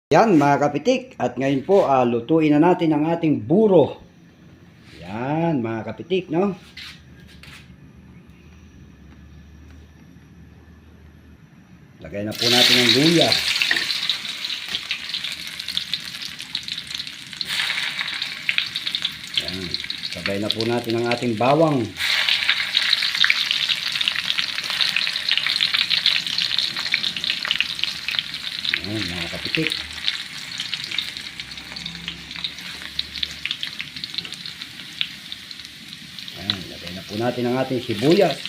Yan mga kapitik, at ngayon po lutuin na natin ang ating buro. Yan mga kapitik, no? Lagay na po natin ang luya. Yan, sabay na po natin ang ating bawang. Yan mga kapitik. Ayan, lagay na po natin ang ating sibuyas.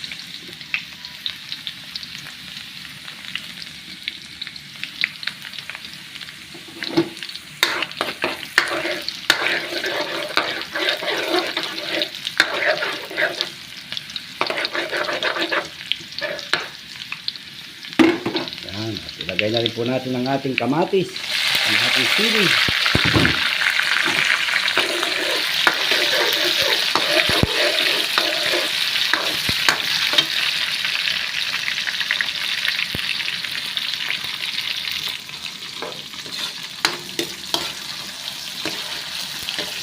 Ayan, at ilagay na rin po natin ang ating kamatis, ang ating sili.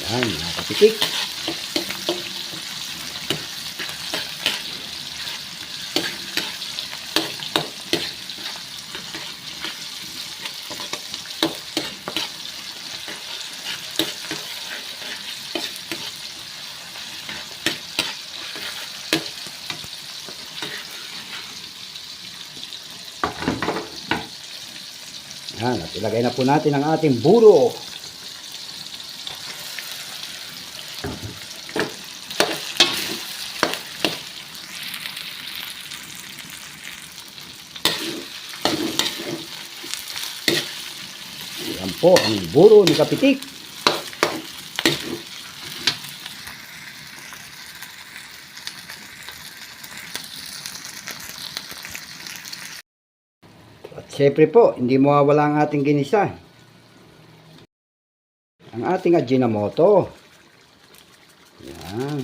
Yan mga kapitik. Yan, at ilagay na po natin ang ating buro. Yan po ang buro ni kapitik. At syempre po, hindi mawawala ang ating ginisa. Ang ating Ajinomoto. Yan.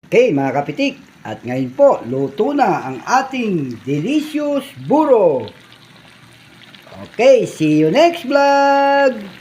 Okay mga kapitik, at ngayon po, luto na ang ating delicious buro. Okay, see you next vlog!